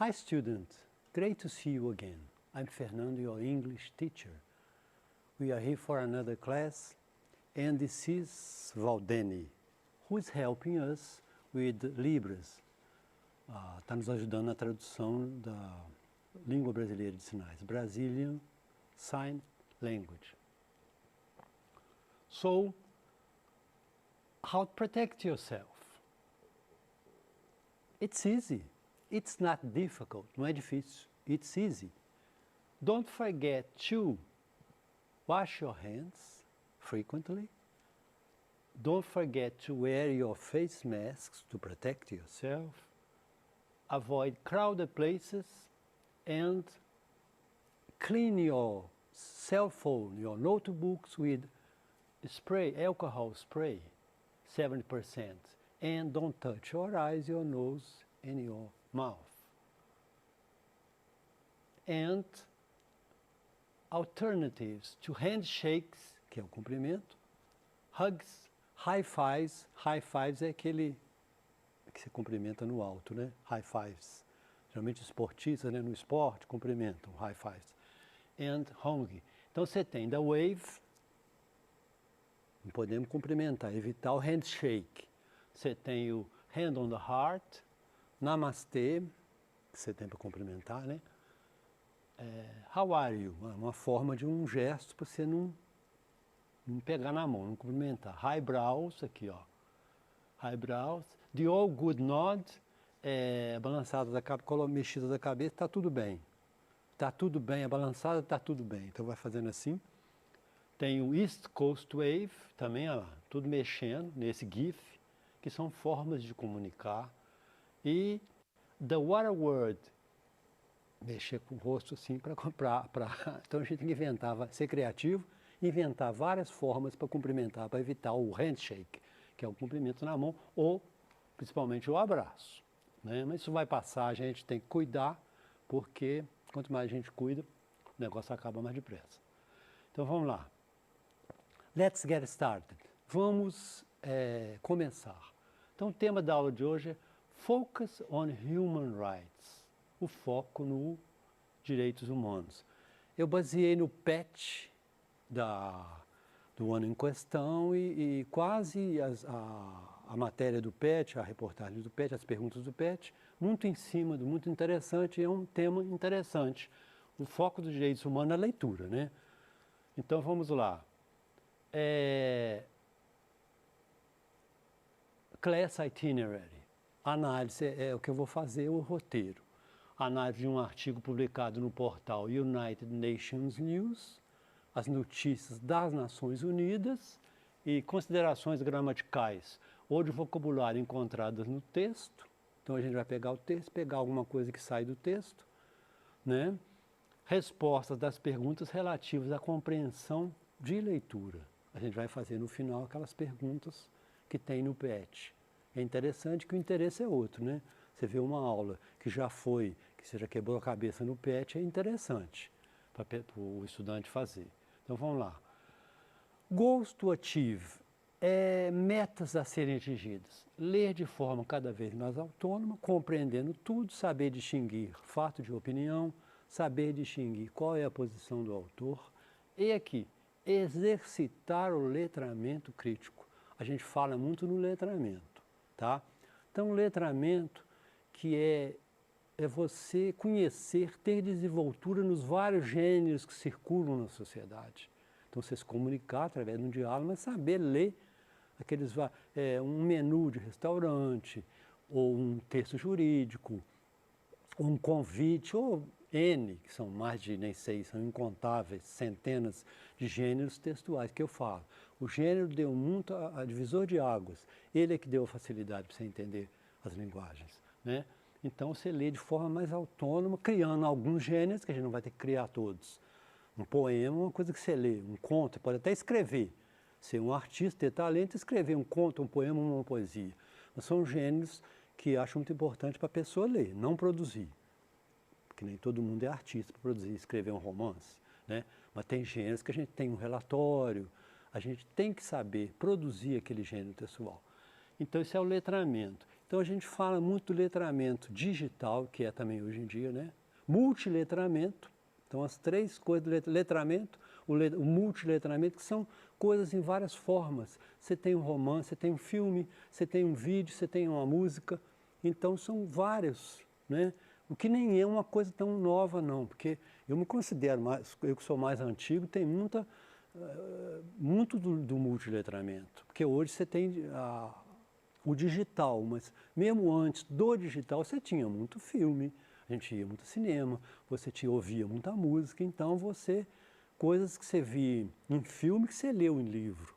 Hi student, great to see you again. I'm Fernando, your English teacher. We are here for another class, and this is Valdene, who is helping us with Libras. Está nos ajudando na tradução da língua brasileira de sinais, Brazilian Sign Language. So, how to protect yourself? It's easy. It's not difficult. Não é difícil. It's easy. Don't forget to wash your hands frequently. Don't forget to wear your face masks to protect yourself. Avoid crowded places and clean your cell phone, your notebooks with spray, alcohol spray, 70%. And don't touch your eyes, your nose, and your mouth. And alternatives to handshakes, que é o cumprimento, hugs, high fives. High fives é aquele que você cumprimenta no alto, né? High fives. Geralmente esportistas, né? No esporte, cumprimentam, high fives. And hug. Então você tem da wave, não podemos cumprimentar, evitar o handshake. Você tem o hand on the heart, namastê, que você tem para cumprimentar, né? How are you? Uma forma de um gesto para você não pegar na mão, não cumprimentar. Highbrows, aqui ó. Highbrows. The all good nod, balançada da cabeça, mexida da cabeça, está tudo bem. Está tudo bem, a balançada está tudo bem. Então vai fazendo assim. Tem o East Coast Wave, também ó, tudo mexendo nesse GIF, que são formas de comunicar. E The Water Word, mexer com o rosto assim para comprar. Então a gente tem que inventar, ser criativo, inventar várias formas para cumprimentar, para evitar o handshake, que é o cumprimento na mão, ou principalmente o abraço. Né? Mas isso vai passar, a gente tem que cuidar, porque quanto mais a gente cuida, o negócio acaba mais depressa. Então vamos lá. Let's get started. Vamos começar. Então o tema da aula de hoje é Focus on Human Rights. O foco no direitos humanos. Eu baseei no PET do ano em questão e quase a matéria do PET, a reportagem do PET, as perguntas do PET, muito em cima do muito interessante, é um tema interessante. O foco dos direitos humanos é a leitura, né? Então vamos lá. Class Itinerary. Análise é o que eu vou fazer, o roteiro. Análise de um artigo publicado no portal United Nations News, as notícias das Nações Unidas e considerações gramaticais ou de vocabulário encontradas no texto. Então a gente vai pegar o texto, pegar alguma coisa que sai do texto, né? Respostas das perguntas relativas à compreensão de leitura. A gente vai fazer no final aquelas perguntas que tem no PET. É interessante que o interesse é outro, né? Você vê uma aula que já foi, que você já quebrou a cabeça no PET, é interessante para o estudante fazer. Então vamos lá. Goals to achieve, metas a serem atingidas. Ler de forma cada vez mais autônoma, compreendendo tudo, saber distinguir fato de opinião, saber distinguir qual é a posição do autor. E aqui, exercitar o letramento crítico. A gente fala muito no letramento, tá? Então, letramento que é você conhecer, ter desenvoltura nos vários gêneros que circulam na sociedade. Então, você se comunicar através de um diálogo, mas saber ler um menu de restaurante, ou um texto jurídico, ou um convite, ou N, que são mais de, nem sei, são incontáveis, centenas de gêneros textuais que eu falo. O gênero deu muito a divisor de águas, ele é que deu a facilidade para você entender as linguagens, né? Então você lê de forma mais autônoma, criando alguns gêneros, que a gente não vai ter que criar todos. Um poema é uma coisa que você lê, um conto, pode até escrever. Ser um artista, ter talento, escrever um conto, um poema, uma poesia. Mas são gêneros que acho muito importante para a pessoa ler, não produzir. Porque nem todo mundo é artista para produzir, escrever um romance, né? Mas tem gêneros que a gente tem um relatório, a gente tem que saber produzir aquele gênero textual. Então isso é o letramento. Então a gente fala muito do letramento digital, que é também hoje em dia, né? Multiletramento, então as três coisas do letramento, o multiletramento, que são coisas em várias formas. Você tem um romance, você tem um filme, você tem um vídeo, você tem uma música, então são vários, né? O que nem é uma coisa tão nova não, porque eu me considero, eu que sou mais antigo, tem muito do multiletramento, porque hoje você tem o digital, mas mesmo antes do digital você tinha muito filme, a gente ia muito cinema, você ouvia muita música, então coisas que você via em filme que você leu em livro.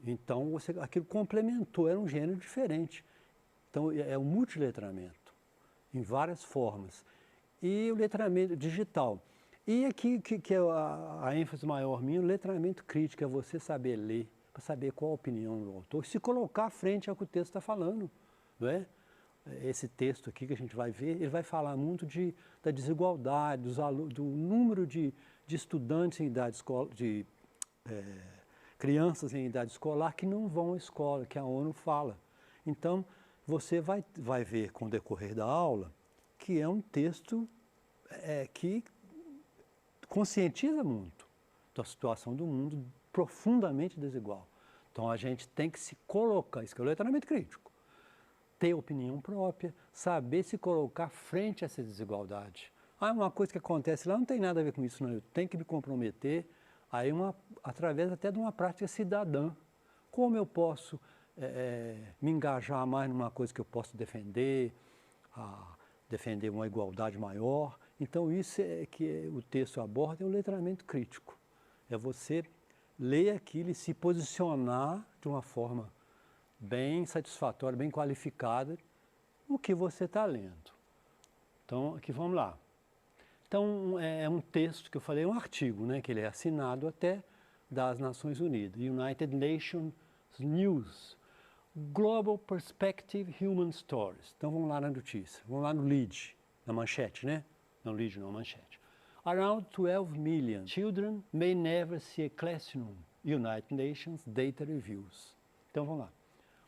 Então aquilo complementou, era um gênero diferente. Então é o multiletramento, em várias formas. E o letramento digital. E aqui que é a ênfase maior minha, o letramento crítico, é você saber ler, para saber qual a opinião do autor, se colocar à frente ao que o texto está falando, não é? Esse texto aqui que a gente vai ver, ele vai falar muito da desigualdade, do número de estudantes em idade escolar, crianças em idade escolar que não vão à escola, que a ONU fala. Então, você vai ver com o decorrer da aula que é um texto que conscientiza muito da situação do mundo profundamente desigual. Então a gente tem que se colocar, isso que é o letramento crítico, ter opinião própria, saber se colocar frente a essa desigualdade. Uma coisa que acontece lá não tem nada a ver com isso, não. Eu tenho que me comprometer, através até de uma prática cidadã. Como eu posso me engajar mais numa coisa que eu posso defender uma igualdade maior. Então isso que o texto aborda, é o letramento crítico. É você ler aquilo e se posicionar de uma forma bem satisfatória, bem qualificada no que você está lendo. Então, aqui vamos lá. Então, é um texto que eu falei, um artigo, né, que ele é assinado até das Nações Unidas, United Nations News, Global Perspective Human Stories. Então, vamos lá na notícia, vamos lá no lead, na manchete, né? Não lead, não, manchete. Around 12 million children may never see a classroom, United Nations Data Reviews. Então, vamos lá.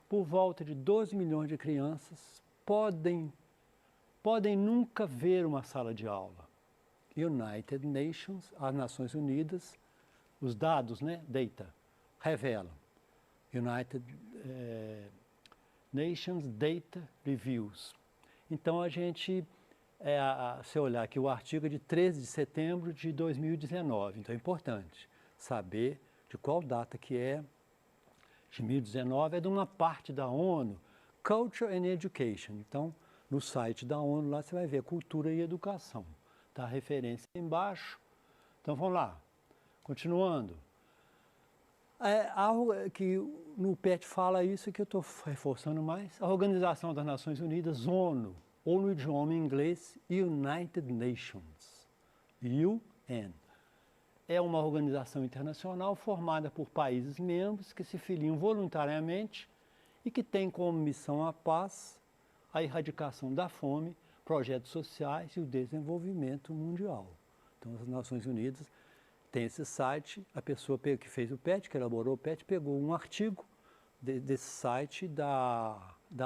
Por volta de 12 milhões de crianças podem nunca ver uma sala de aula. United Nations, as Nações Unidas, os dados, né, data, revelam. United Nations Data Reviews. Então, a gente, se olhar aqui, o artigo é de 13 de setembro de 2019. Então, é importante saber de qual data que é. De 2019, é de uma parte da ONU, Culture and Education. Então, no site da ONU, lá você vai ver cultura e educação. Está a referência embaixo. Então, vamos lá. Continuando. Algo que no PET fala isso, que eu estou reforçando mais. A Organização das Nações Unidas, ONU, ou no idioma inglês, United Nations, UN. É uma organização internacional formada por países membros que se filiam voluntariamente e que tem como missão a paz, a erradicação da fome, projetos sociais e o desenvolvimento mundial. Então, as Nações Unidas tem esse site, a pessoa que fez o PET, que elaborou o PET, pegou um artigo desse site da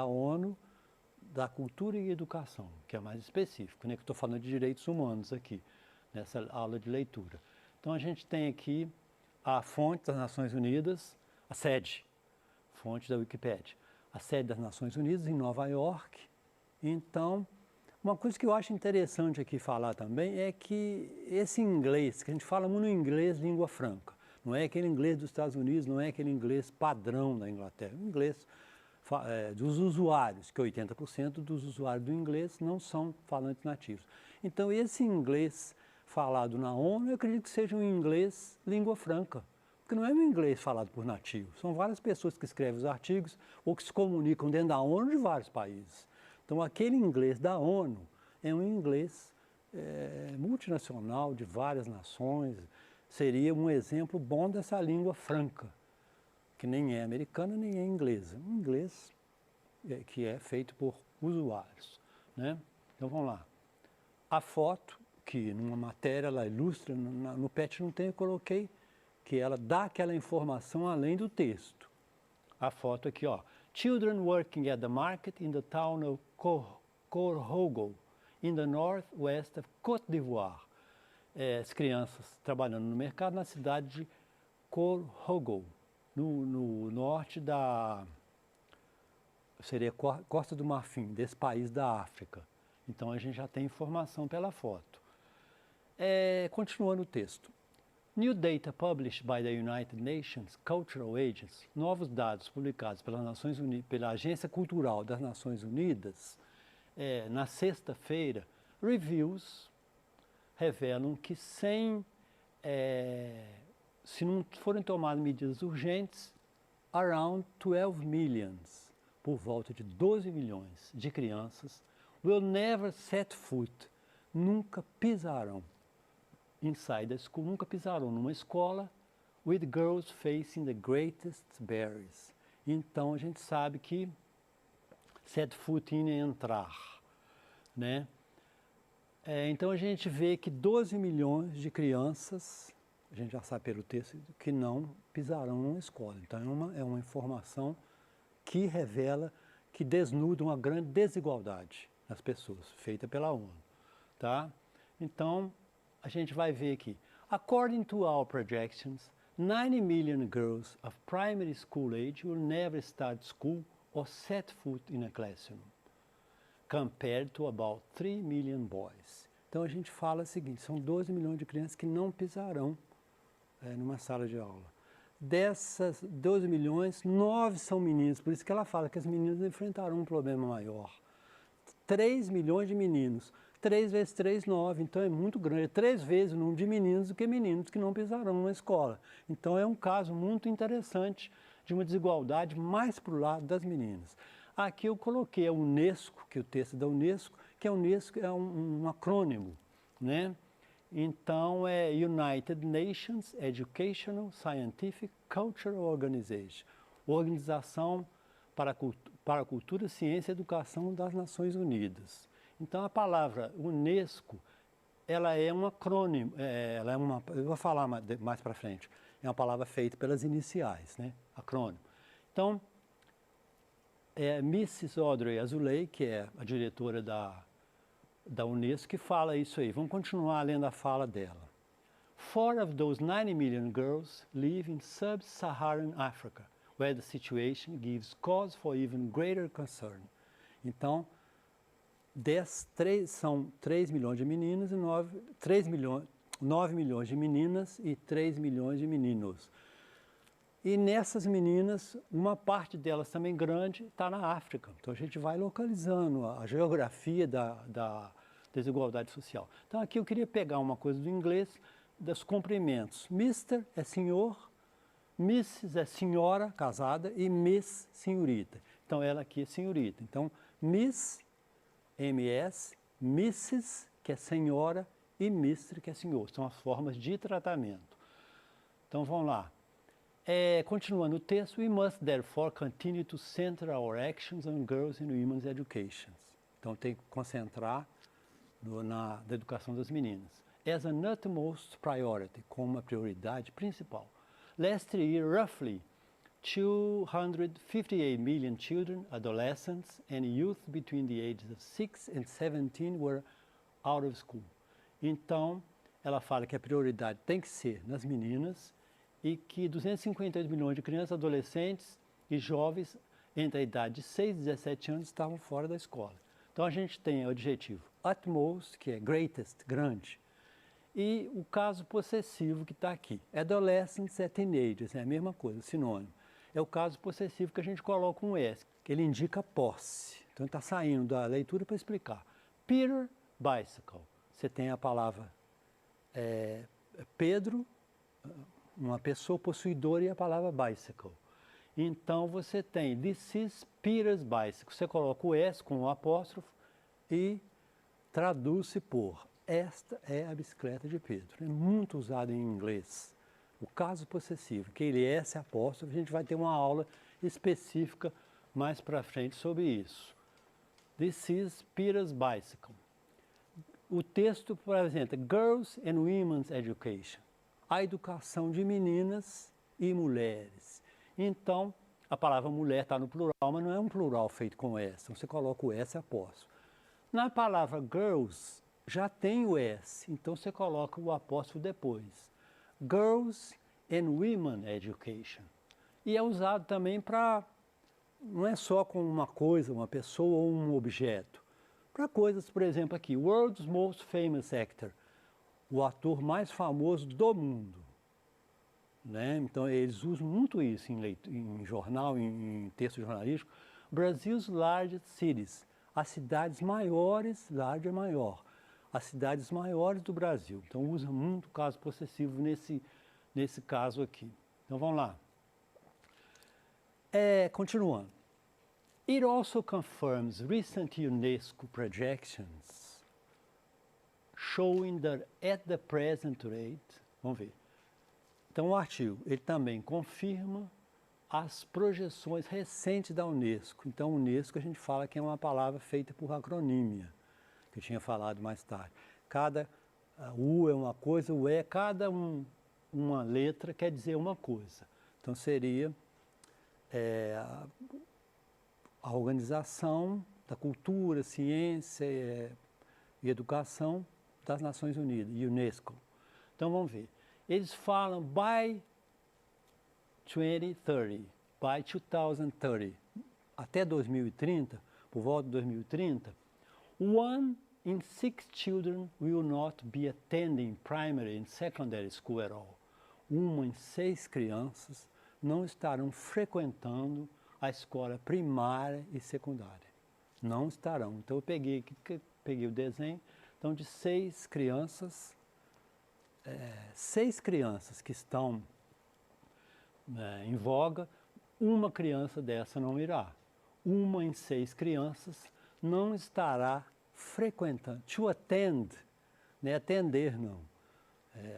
ONU, da cultura e educação, que é mais específico, né? Que eu estou falando de direitos humanos aqui, nessa aula de leitura. Então, a gente tem aqui a fonte das Nações Unidas, a sede, fonte da Wikipédia, a sede das Nações Unidas em Nova York. Então, uma coisa que eu acho interessante aqui falar também é que esse inglês, que a gente fala muito inglês língua franca, não é aquele inglês dos Estados Unidos, não é aquele inglês padrão da Inglaterra, o inglês dos usuários, que 80% dos usuários do inglês não são falantes nativos. Então, esse inglês falado na ONU, eu acredito que seja um inglês língua franca, porque não é um inglês falado por nativos. São várias pessoas que escrevem os artigos ou que se comunicam dentro da ONU de vários países. Então, aquele inglês da ONU é um inglês multinacional, de várias nações, seria um exemplo bom dessa língua franca, que nem é americana nem é inglesa. Um inglês que é feito por usuários, né? Então, vamos lá. A foto, que numa matéria ela ilustra, no PET não tem, eu coloquei, que ela dá aquela informação além do texto. A foto aqui, ó, Children working at the market in the town of Korhogo, in the northwest of Côte d'Ivoire. As crianças trabalhando no mercado na cidade de Korhogo, no norte da... seria Costa do Marfim, desse país da África. Então a gente já tem informação pela foto. Continuando o texto. New data published by the United Nations Cultural Agency, novos dados publicados pela Agência Cultural das Nações Unidas, na sexta-feira, revelam que se não forem tomadas medidas urgentes, around 12 millions, por volta de 12 milhões de crianças, will never set foot, nunca pisarão inside the school, nunca pisarão numa escola, with girls facing the greatest barriers. Então a gente sabe que set foot in é entrar, né? Então a gente vê que 12 milhões de crianças, a gente já sabe pelo texto, que não pisarão numa escola. Então é uma informação que revela, que desnuda uma grande desigualdade nas pessoas, feita pela ONU, tá? Então a gente vai ver aqui. According to our projections, 90 million girls of primary school age will never start school or set foot in a classroom, compared to about 3 million boys. Então a gente fala o seguinte, são 12 milhões de crianças que não pisarão numa sala de aula. Dessas 12 milhões, 9 são meninos, por isso que ela fala que as meninas enfrentarão um problema maior. 3 milhões de meninos. 3 vezes 3, 9, então é muito grande, é 3 vezes o número de meninos do que meninos que não pisarão numa escola. Então é um caso muito interessante de uma desigualdade mais para o lado das meninas. Aqui eu coloquei a Unesco, que é o texto da Unesco, que a Unesco é um acrônimo, né? Então é United Nations Educational, Scientific, Cultural Organization, Organização para a Cultura, Ciência e Educação das Nações Unidas. Então a palavra Unesco, ela é um acrônimo, eu vou falar mais para frente, é uma palavra feita pelas iniciais, né? Acrônimo. Então, Mrs. Audrey Azoulay, que é a diretora da Unesco, que fala isso aí. Vamos continuar lendo a fala dela. 4 of those 90 million girls live in sub-Saharan Africa, where the situation gives cause for even greater concern. Então, são 3 milhões de meninas e 9 milhões de meninas e 3 milhões de meninos. E nessas meninas, uma parte delas também grande está na África. Então a gente vai localizando a geografia da desigualdade social. Então aqui eu queria pegar uma coisa do inglês, dos cumprimentos. Mr. é senhor, Mrs. é senhora, casada, e Miss, senhorita. Então ela aqui é senhorita. Então Miss, MS, Mrs., que é senhora, e Mr., que é senhor. São as formas de tratamento. Então vamos lá. Continuando o texto, we must therefore continue to center our actions on girls and women's education. Então tem que concentrar na educação das meninas. As an utmost priority, como uma prioridade principal. Last year, roughly 258 million children, adolescents, and youth between the ages of 6 and 17 were out of school. Então, ela fala que a prioridade tem que ser nas meninas e que 258 milhões de crianças, adolescentes e jovens entre a idade de 6 e 17 anos estavam fora da escola. Então, a gente tem o adjetivo utmost, que é greatest, grande, e o caso possessivo que está aqui. Adolescents é teenagers, é a mesma coisa, sinônimo. É o caso possessivo que a gente coloca um S, que ele indica posse. Então, está saindo da leitura para explicar. Peter, bicycle. Você tem a palavra Pedro, uma pessoa possuidora, e a palavra bicycle. Então, você tem this is Peter's bicycle. Você coloca o S com o apóstrofo e traduz-se por esta é a bicicleta de Pedro. É muito usado em inglês. O caso possessivo, que ele é esse apóstrofo, a gente vai ter uma aula específica mais para frente sobre isso. This is Peter's bicycle. O texto apresenta Girls and Women's Education, a educação de meninas e mulheres. Então, A palavra mulher está no plural, mas não é um plural feito com S. Então você coloca o S apóstrofo. Na palavra girls, já tem o S, então você coloca o apóstrofo depois. Girls and Women Education. E é usado também para, não é só com uma coisa, uma pessoa ou um objeto. Para coisas, por exemplo, aqui, World's Most Famous Actor, o ator mais famoso do mundo. Né? Então, eles usam muito isso em jornal, em texto jornalístico. Brazil's Largest Cities, as cidades maiores, large é maior, as cidades maiores do Brasil. Então, usa muito o caso possessivo nesse caso aqui. Então, vamos lá. Continuando. It also confirms recent UNESCO projections showing that at the present rate, vamos ver. Então, o artigo, ele também confirma as projeções recentes da Unesco. Então, Unesco a gente fala que é uma palavra feita por acronímia, que eu tinha falado mais tarde. Cada U é uma coisa, o E, uma letra quer dizer uma coisa. Então, seria a Organização da Cultura, Ciência e Educação das Nações Unidas, UNESCO. Então, vamos ver. Eles falam by 2030, by 2030, até 2030, por volta de 2030, 1 in 6 children will not be attending primary and secondary school at all. 1 em 6 crianças não estarão frequentando a escola primária e secundária. Não estarão. Então eu peguei o desenho, então de 6 crianças, 6 crianças que estão em voga, uma criança dessa não irá. 1 em 6 crianças não estará frequentando. To attend, não é atender não.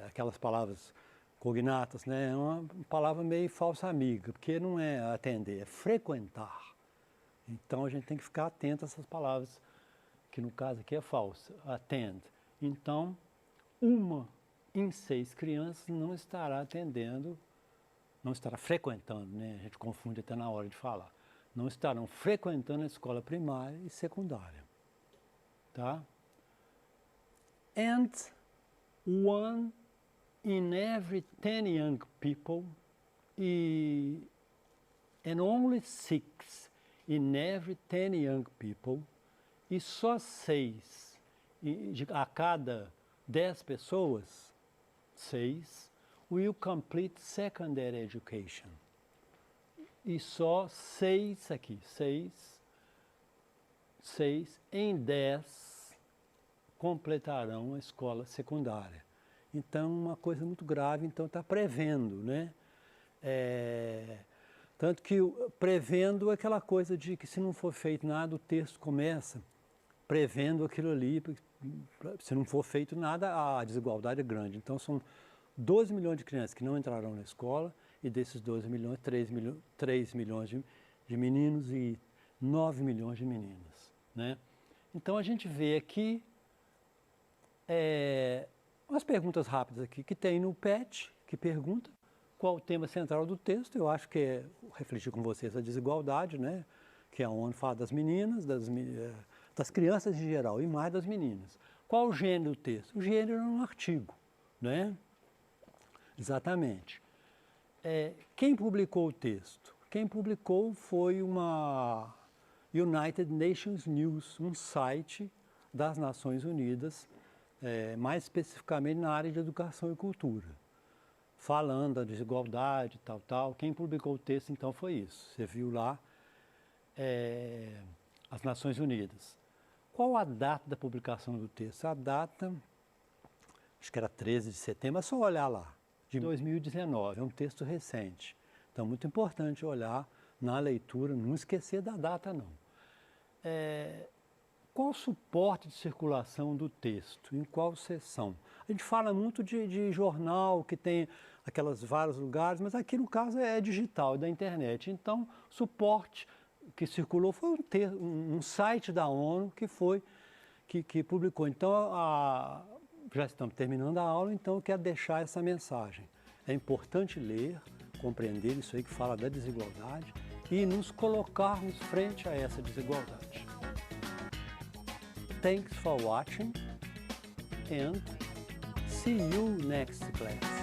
Aquelas palavras cognatas, né? É uma palavra meio falsa amiga, porque não é atender, é frequentar. Então a gente tem que ficar atento a essas palavras, que no caso aqui é falsa, attend. Então, 1 em 6 crianças não estará atendendo, não estará frequentando, né? A gente confunde até na hora de falar. Não estarão frequentando a escola primária e secundária. Tá? And 1 in every 10 young people and only 6 in every 10 young people, e só 6 a cada 10 pessoas, 6, will complete secondary education. E só 6 aqui, 6 em 10 completarão a escola secundária. Então, uma coisa muito grave, então está prevendo, né? Tanto que prevendo aquela coisa de que se não for feito nada, o texto começa prevendo aquilo ali, se não for feito nada, a desigualdade é grande. Então, são 12 milhões de crianças que não entrarão na escola, e desses 12 milhões, 3 milhões de meninos e 9 milhões de meninas, né? Então, a gente vê aqui umas perguntas rápidas aqui, que tem no PET, que pergunta qual o tema central do texto. Eu acho que é refletir com vocês a desigualdade, né? Que a ONU fala das meninas, das crianças em geral, e mais das meninas. Qual o gênero do texto? O gênero é um artigo, né? Exatamente. Quem publicou o texto? Quem publicou foi uma United Nations News, um site das Nações Unidas, mais especificamente na área de educação e cultura, falando da desigualdade, tal. Quem publicou o texto, então, foi isso. Você viu lá, as Nações Unidas. Qual a data da publicação do texto? A data, acho que era 13 de setembro, é só olhar lá, de 2019, é um texto recente. Então, muito importante olhar na leitura, não esquecer da data, não. Qual o suporte de circulação do texto? Em qual seção? A gente fala muito de jornal, que tem aquelas vários lugares, mas aqui no caso é digital, é da internet. Então, suporte que circulou foi um site da ONU que publicou. Então, já estamos terminando a aula, então eu quero deixar essa mensagem. É importante ler, compreender isso aí que fala da desigualdade e nos colocarmos frente a essa desigualdade. Thanks for watching and see you next class.